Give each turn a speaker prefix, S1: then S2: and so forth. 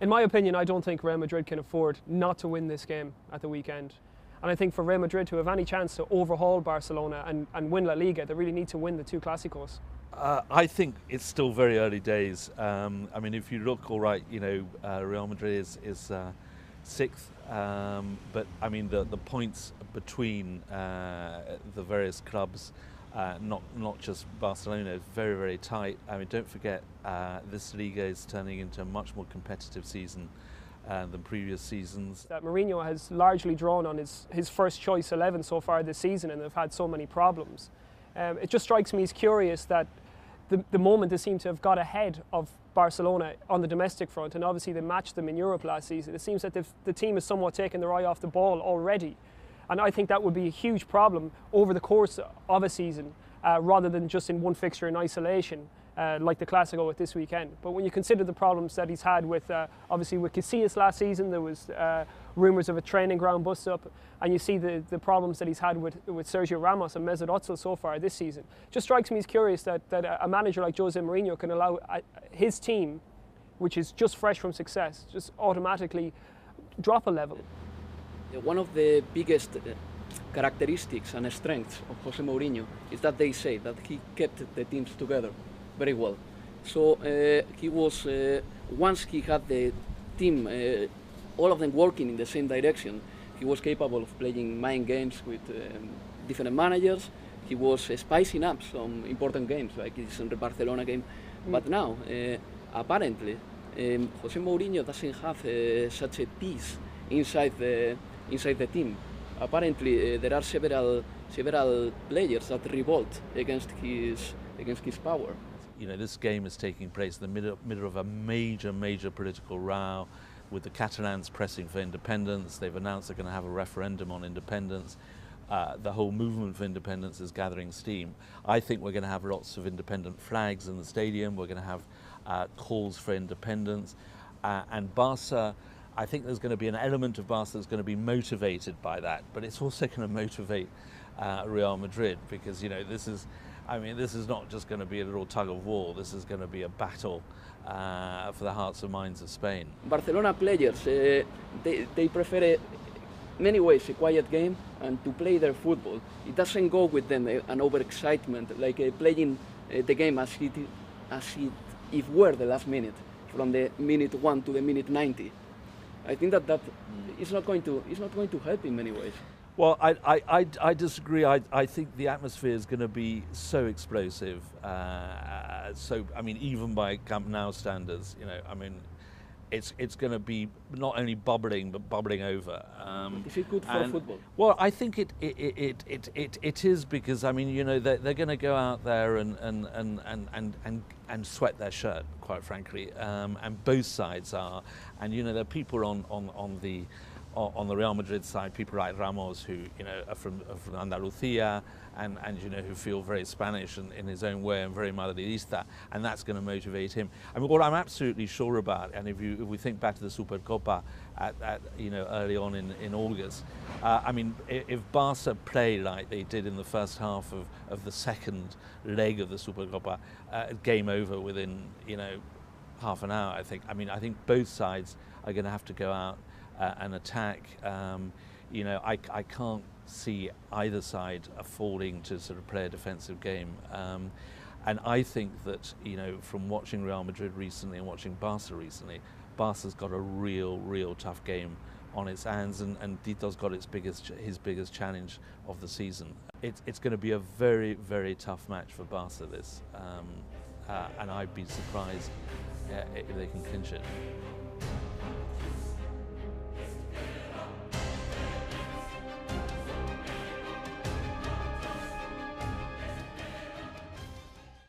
S1: In my opinion, I don't think Real Madrid can afford not to win this game at the weekend. And I think for Real Madrid to have any chance to overhaul Barcelona and win La Liga, they really need to win the two Clásicos.
S2: I think it's still very early days. I mean, if you look, all right, Real Madrid is sixth, but I mean the points between the various clubs, not just Barcelona, is very, very tight. I mean, don't forget this Liga is turning into a much more competitive season than previous seasons.
S1: That Mourinho has largely drawn on his first choice 11 so far this season, and they've had so many problems. It just strikes me as curious that the moment they seem to have got ahead of Barcelona on the domestic front, and obviously they matched them in Europe last season, it seems that the team has somewhat taken their eye off the ball already. And I think that would be a huge problem over the course of a season, rather than just in one fixture in isolation, like the Clasico with this weekend. But when you consider the problems that he's had with, obviously with Casillas last season, there was rumours of a training ground bust-up, and you see the problems that he's had with Sergio Ramos and Mesut Ozil so far this season. Just strikes me as curious that a manager like Jose Mourinho can allow his team, which is just fresh from success, just automatically drop a level.
S3: One of the biggest characteristics and strengths of Jose Mourinho is that they say that he kept the teams together very well. So he was, once he had the team, all of them working in the same direction, he was capable of playing mind games with different managers. He was spicing up some important games, like this in the Barcelona game. But now, apparently, Jose Mourinho doesn't have such a peace inside the team. Apparently, there are several players that revolt against his power.
S2: You know, this game is taking place in the middle of a major political row, with the Catalans pressing for independence. They've announced they're going to have a referendum on independence. The whole movement for independence is gathering steam. I think we're going to have lots of independent flags in the stadium. We're going to have calls for independence. And Barca, I think there's going to be an element of Barca that's going to be motivated by that, but it's also going to motivate Real Madrid, because, you know, this is not just going to be a little tug of war. This is going to be a battle for the hearts and minds of Spain.
S3: Barcelona players, they prefer many ways a quiet game and to play their football. It doesn't go with them an overexcitement, like playing the game as if were the last minute, from the minute 1 to the minute 90. I think that is not going to help in many ways.
S2: Well, I disagree. I think the atmosphere is going to be so explosive. So, I mean, even by Camp Nou standards, you know, I mean, it's going to be not only bubbling but bubbling over.
S3: Is it good for football?
S2: Well, I think it is, because, I mean, you know, they're going to go out there and sweat their shirt, quite frankly, and both sides are. And, you know, there are people on the Real Madrid side, people like Ramos, who, you know, are from Andalucía, and you know, who feel very Spanish in his own way and very Madridista, and that's going to motivate him. I mean, what I'm absolutely sure about, and if we think back to the Supercopa at you know, early on in August, I mean, if Barca play like they did in the first half of the second leg of the Supercopa, game over within, you know, half an hour, I think. I mean, I think both sides are going to have to go out and attack. You know, I can't see either side affording to sort of play a defensive game. And I think that, you know, from watching Real Madrid recently and watching Barca recently, Barca's got a real tough game on its hands, and Tito's got his biggest challenge of the season. It's going to be a very tough match for Barca, this, and I'd be surprised if they can clinch it.